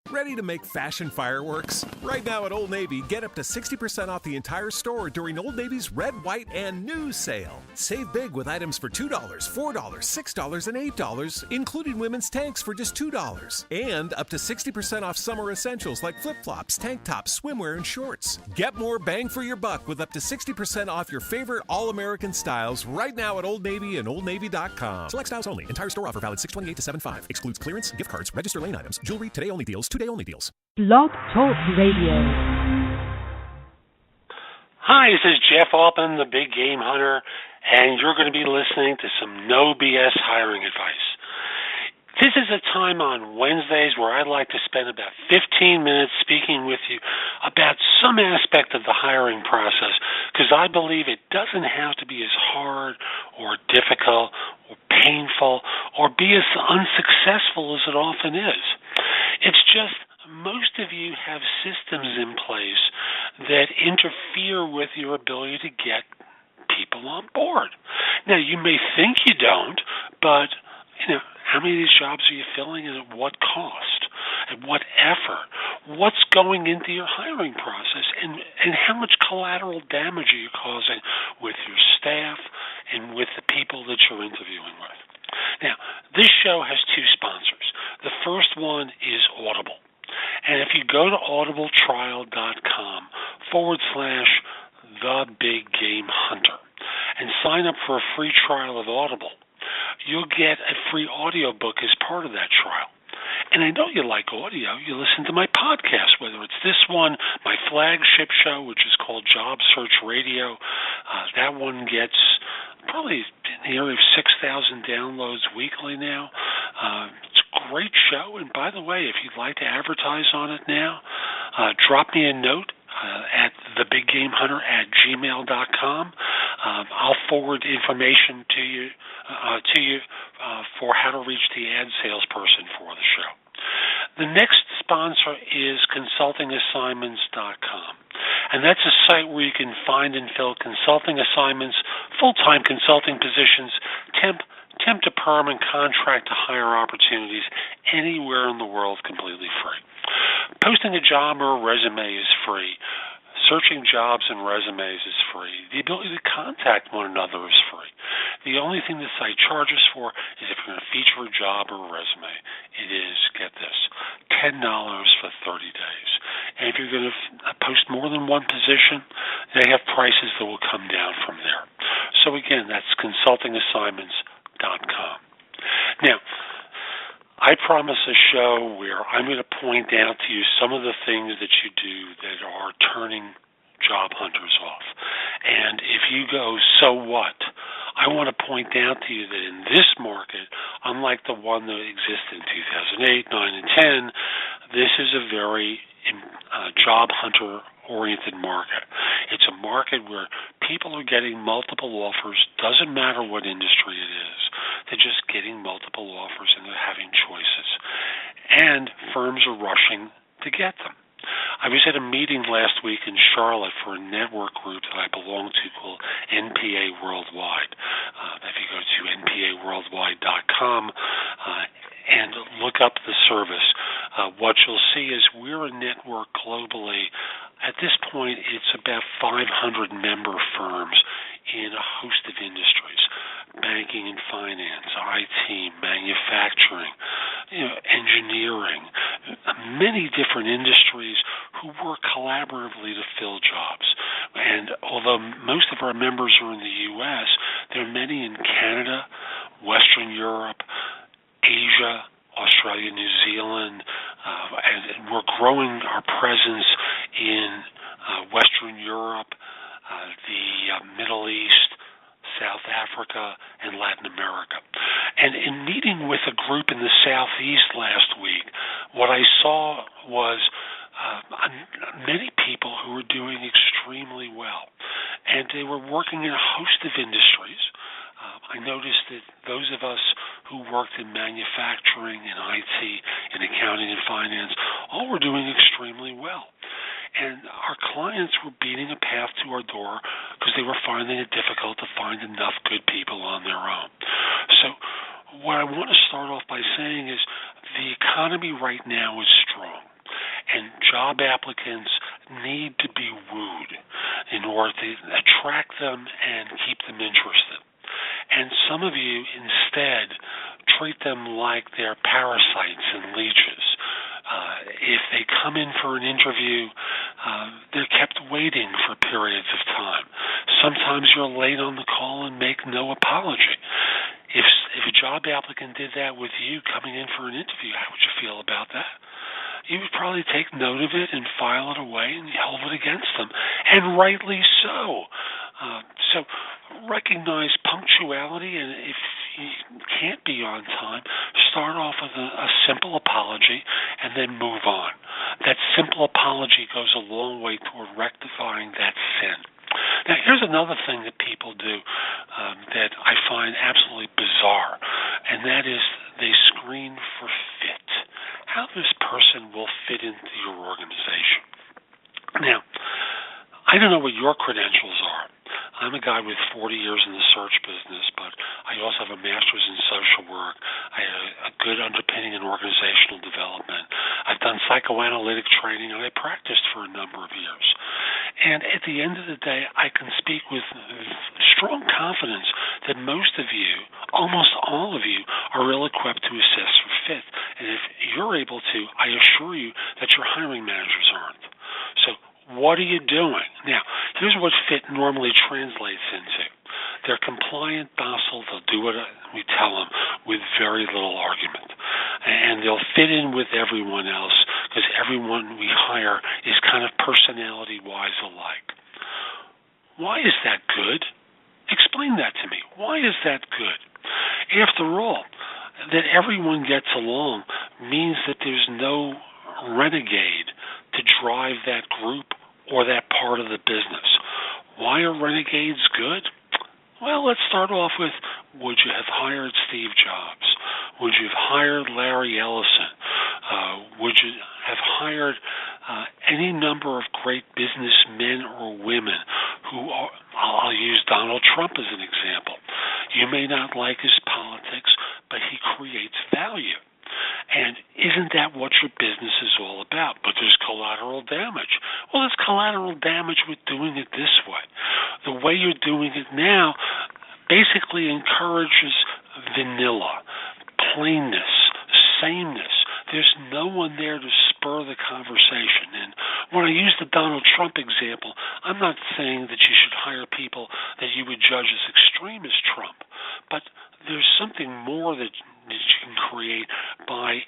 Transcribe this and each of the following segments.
Ready to make fashion fireworks? Right now at Old Navy, get up to 60% off the entire store during Old Navy's Red, White, and New sale. Save big with items for $2, $4, $6, and $8, including women's tanks for just $2. And up to 60% off summer essentials like flip-flops, tank tops, swimwear, and shorts. Get more bang for your buck with up to 60% off your favorite all-American styles right now at Old Navy and OldNavy.com. Select styles only. Entire store offer valid 6/28 to 7/5. Excludes clearance, gift cards, register lane items, jewelry, today-only deals, two-day only deals. Blog Talk Radio. Hi, this is Jeff Altman, the Big Game Hunter, and you're going to be listening to some no BS hiring advice. This is a time on Wednesdays where I'd like to spend about 15 minutes speaking with you about some aspect of the hiring process, because I believe it doesn't have to be as hard or difficult or painful or be as unsuccessful as it often is. It's just most of you have systems in place that interfere with your ability to get people on board. Now, you may think you don't, but how many of these jobs are you filling and at what cost? At what effort? What's going into your hiring process? And how much collateral damage are you causing with your staff and with the people that you're interviewing with? Now, this show has two sponsors. The first one is Audible. And if you go to audibletrial.com/thebiggamehunter and sign up for a free trial of Audible, you'll get a free audiobook as part of that trial. And I know you like audio. You listen to my podcast, whether it's this one, my flagship show, which is called Job Search Radio. That one gets probably in the area of 6,000 downloads weekly now. It's a great show. And by the way, if you'd like to advertise on it now, drop me a note at thebiggamehunter@gmail.com. I'll forward information to you for how to reach the ad salesperson for the show. The next sponsor is consultingassignments.com. And that's a site where you can find and fill consulting assignments, full-time consulting positions, temp to perm, and contract to hire opportunities anywhere in the world completely free. Posting a job or a resume is free. Searching jobs and resumes is free. The ability to contact one another is free. The only thing the site charges for is if you're going to feature a job or a resume. It is, get this, $10 for 30 days. And if you're going to post more than one position, they have prices that will come down from there. So again, that's consultingassignments.com. Now, I promise a show where I'm going to point out to you some of the things that you do that are turning job hunters off. And if you go, so what? I want to point out to you that in this market, unlike the one that existed in 2008, 9, and 10, this is a very job hunter-oriented market. It's a market where people are getting multiple offers. Doesn't matter what industry it is. They're just getting multiple offers and they're having choices. And firms are rushing to get them. I was at a meeting last week in Charlotte for a network group that I belong to called NPA Worldwide. If you go to npaworldwide.com and look up the service, what you'll see is we're a network globally. At this point, it's about 500 member firms in a host of industries: banking and finance, IT, manufacturing, engineering, many different industries who work collaboratively to fill jobs. And although most of our members are in the U.S., there are many in Canada, Western Europe, Asia, Australia, New Zealand, and we're growing our presence in Western Europe, the Middle East, South Africa, and Latin America. And in meeting with a group in the Southeast last week, what I saw was many people who were doing extremely well. And they were working in a host of industries. I noticed that those of us who worked in manufacturing and IT and accounting and finance all were doing extremely well. And our clients were beating a path to our door because they were finding it difficult to find enough good people on their own. So what I want to start off by saying is the economy right now is strong. job applicants need to be wooed in order to attract them and keep them interested. And some of you instead treat them like they're parasites and leeches. If they come in for an interview, they're kept waiting for periods of time. Sometimes you're late on the call and make no apology. If a job applicant did that with you coming in for an interview, how would you feel about that? You would probably take note of it and file it away and hold it against them, and rightly so. So recognize punctuality, and if you can't be on time, start off with a simple apology and then move on. That simple apology goes a long way toward rectifying that sin. Now, here's another thing that people do that I find absolutely bizarre, and that is they screen for fit. How this person will fit into your organization. Now, I don't know what your credentials are. I'm a guy with 40 years in the search business, but I also have a master's in social work. I have a good underpinning in organizational development. I've done psychoanalytic training, and I practiced for a number of years. And at the end of the day, I can speak with strong confidence that most of you, almost all of you, are ill-equipped to assess for fit. And if you're able to, I assure you that your hiring managers aren't. So what are you doing? Now, here's what fit normally translates into. They're compliant, docile, they'll do what we tell them with very little argument. And they'll fit in with everyone else because everyone we hire is kind of personality-wise alike. Why is that good? Explain that to me. Why is that good? After all, that everyone gets along means that there's no renegade to drive that group or that part of the business. Why are renegades good? Well, let's start off with, would you have hired Steve Jobs? Would you have hired Larry Ellison? Would you have hired any number of great businessmen or women who are, I'll use Donald Trump as an example. You may not like his politics, but he creates value. And isn't that what your business is all about? But there's collateral damage. Well, there's collateral damage with doing it this way. The way you're doing it now basically encourages vanilla, plainness, sameness. There's no one there to spur the conversation. And when I use the Donald Trump example, I'm not saying that you should hire people that you would judge as extreme as Trump, but there's something more that you can create by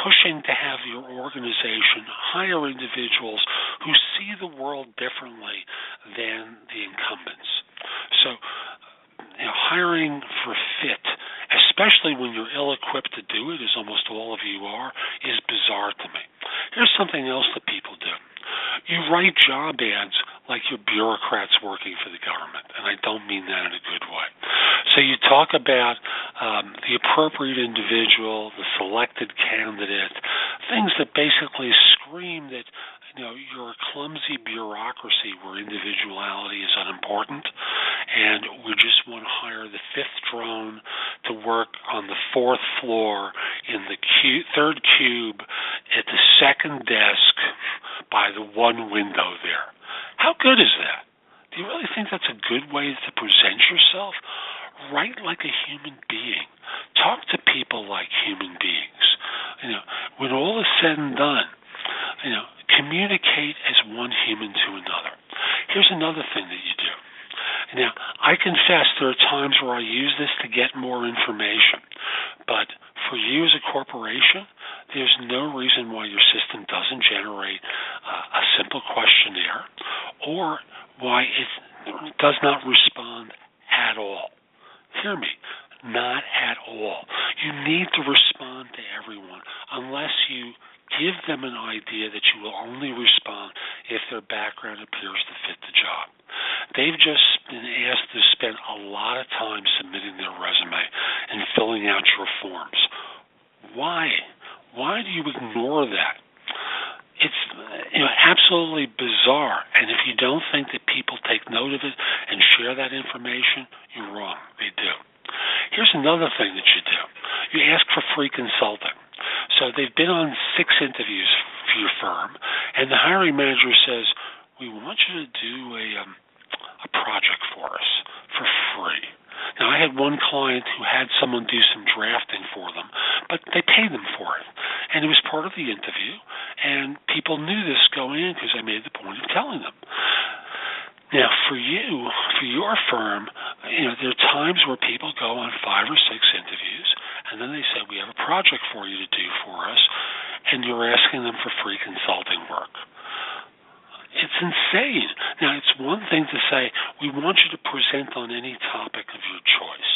pushing to have your organization hire individuals who see the world differently than the incumbents. So, hiring for fit, especially when you're ill-equipped to do it, as almost all of you are, is bizarre to me. Here's something else that people do. You write job ads like you're bureaucrats working for the government, and I don't mean that in a good way. So you talk about the appropriate individual, the selected candidate, things that basically scream that you're a clumsy bureaucracy where individuality is unimportant, and we just want to hire the fifth drone to work on the fourth floor in the third cube at the second desk by the one window there. How good is that? Do you really think that's a good way to present yourself? Write like a human being. Talk to people like human beings. When all is said and done, communicate as one human to another. Here's another thing that you do. Now, I confess there are times where I use this to get more information, but for you as a corporation, there's no reason why your system doesn't generate a simple questionnaire or why it does not respond at all. Hear me, not at all. You need to respond to everyone unless you give them an idea that you will only respond if their background appears to fit the job. They've just been asked to spend a lot of time submitting their resume and filling out your forms. Why? Why do you ignore that? It's absolutely bizarre, and if you don't think that people take note of it and share that information, you're wrong. They do. Here's another thing that you do. You ask for free consulting. So they've been on 6 interviews for your firm, And the hiring manager says, we want you to do a project for us for free. Now, I had one client who had someone do some drafting for them, but they paid them for it. And it was part of the interview, and people knew this going in because I made the point of telling them. Now, for you, for your firm, there are times where people go on 5 or 6 interviews, and then they say, we have a project for you to do for us, and you're asking them for free consulting work. It's insane. Now, it's one thing to say, we want you to present on any topic of your choice.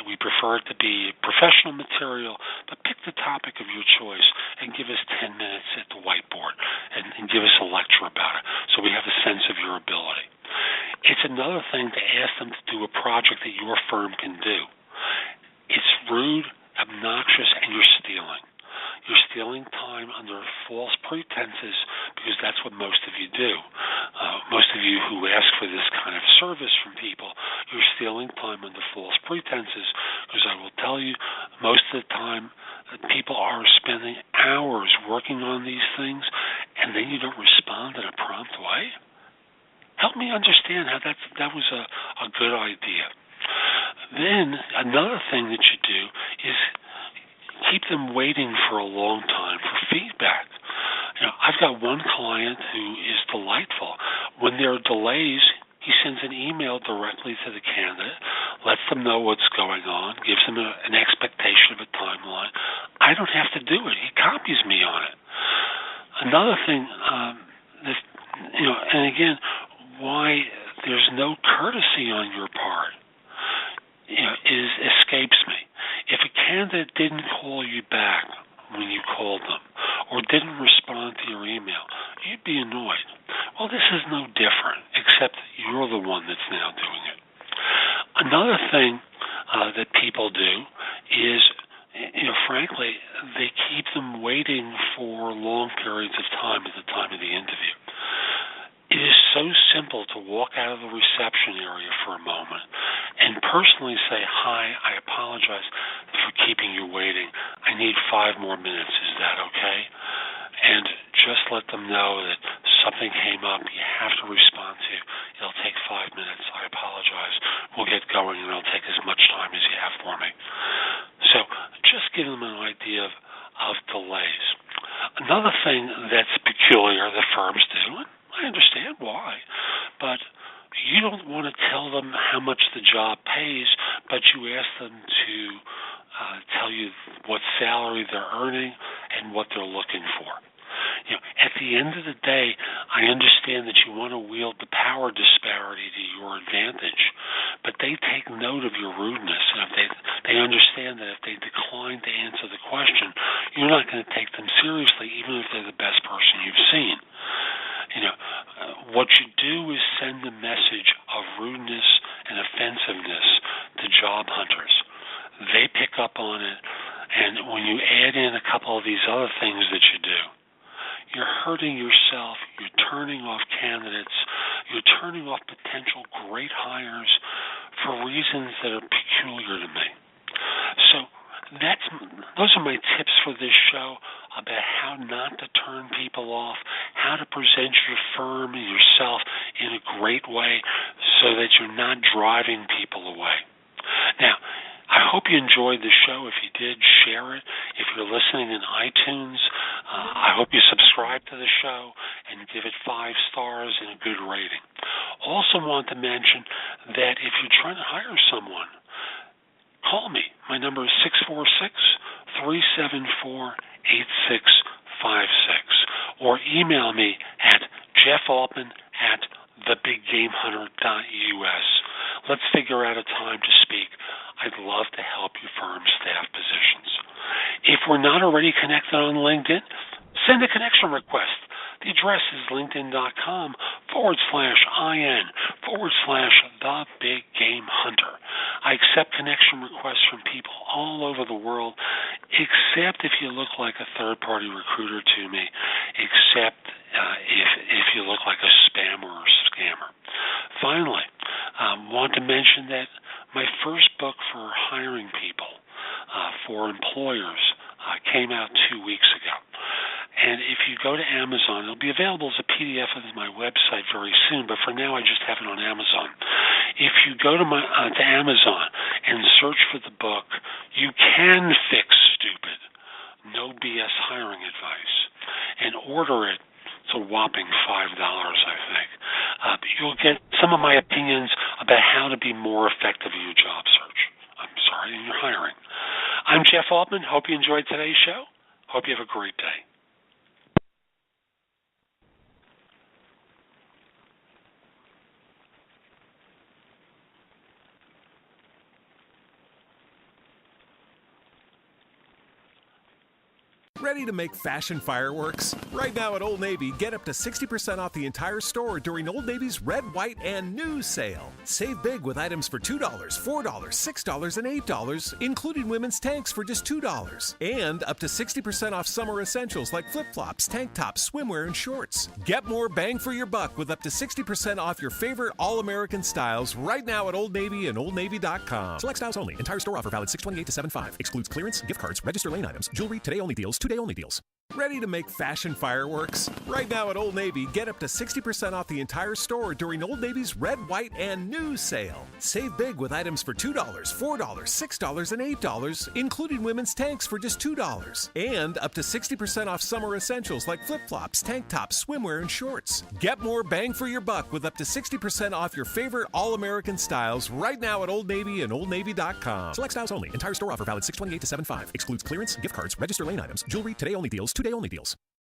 We prefer it to be professional material, but pick the topic of your choice and give us 10 minutes at the whiteboard and give us a lecture about it so we have a sense of your ability. It's another thing to ask them to do a project that your firm can do. It's rude, obnoxious, and you're stealing. You're stealing time under false pretenses because that's what most of you do. Most of you who ask for this kind of service from people, you're stealing time under false pretenses because I will tell you, most of the time, people are spending hours working on these things and then you don't respond in a prompt way. Help me understand how that was a good idea. Then another thing that you do is keep them waiting for a long time for feedback. I've got one client who is delightful. When there are delays, he sends an email directly to the candidate, lets them know what's going on, gives them an expectation of a timeline. I don't have to do it. He copies me on it. Another thing, and again, why there's no courtesy on your part, escapes me. If a candidate didn't call you back when you called them or didn't respond to your email, you'd be annoyed. Well, this is no different, except you're the one that's now doing it. Another thing that people do is, frankly, they keep them waiting for long periods of time at the time of the interview. It is so simple to walk out of the reception area for a moment and personally say, hi, I apologize for keeping you waiting. I need 5 more minutes. Is that okay? And just let them know that something came up you have to respond to. It'll take 5 minutes. I apologize. We'll get going, and it'll take as much time as you have for me. So just give them an idea of delays. Another thing that's peculiar that firms do, I understand why, but you don't want to tell them how much the job pays, but you ask them to tell you what salary they're earning and what they're looking for. At the end of the day, I understand that you want to wield the power disparity to your advantage, but they take note of your rudeness, and if they understand that if they decline to answer the question, you're not going to take them seriously, even if they're the best person you've seen. What you do is send a message of rudeness and offensiveness to job hunters. They pick up on it, and when you add in a couple of these other things that you do, you're hurting yourself, you're turning off candidates, you're turning off potential great hires for reasons that are peculiar to me. So those are my tips for this show about how not to turn people off, how to present your firm and yourself in a great way so that you're not driving people away. Now, I hope you enjoyed the show. If you did, share it. If you're listening in iTunes, I hope you subscribe to the show and give it 5 stars and a good rating. Also want to mention that if you're trying to hire someone, call me. My number is 646-374-8656, or email me at jeffaltman@thebiggamehunter.us. Let's figure out a time to speak. I'd love to help your firm staff positions. If we're not already connected on LinkedIn, send a connection request. The address is linkedin.com/IN/TheBigGameHunter. I accept connection requests from people all over the world, except if you look like a third-party recruiter to me, except if you look like a spammer or scammer. Finally, want to mention that my first book for hiring people, for employers, came out 2 weeks ago. And if you go go to Amazon. It'll be available as a PDF on my website very soon, but for now I just have it on Amazon. If you go to Amazon and search for the book, You Can Fix Stupid, No BS Hiring Advice, and order it. It's a whopping $5, I think. You'll get some of my opinions about how to be more effective in your job search. In your hiring. I'm Jeff Altman. Hope you enjoyed today's show. Hope you have a great day. Ready to make fashion fireworks? Right now at Old Navy, get up to 60% off the entire store during Old Navy's Red, White, and New sale. Save big with items for $2, $4, $6, and $8, including women's tanks for just $2. And up to 60% off summer essentials like flip-flops, tank tops, swimwear, and shorts. Get more bang for your buck with up to 60% off your favorite all-American styles right now at Old Navy and OldNavy.com. Select styles only. Entire store offer valid 6/28 to 7/5. Excludes clearance, gift cards, register lane items, jewelry, today only deals, today only deals. Ready to make fashion fireworks? Right now at Old Navy, get up to 60% off the entire store during Old Navy's Red, White, and New sale. Save big with items for $2, $4, $6, and $8, including women's tanks for just $2. And up to 60% off summer essentials like flip-flops, tank tops, swimwear, and shorts. Get more bang for your buck with up to 60% off your favorite all-American styles right now at Old Navy and OldNavy.com. Select styles only. Entire store offer valid 6/28 to 7/5. Excludes clearance, gift cards, register lane items, jewelry, today only deals, today only deals.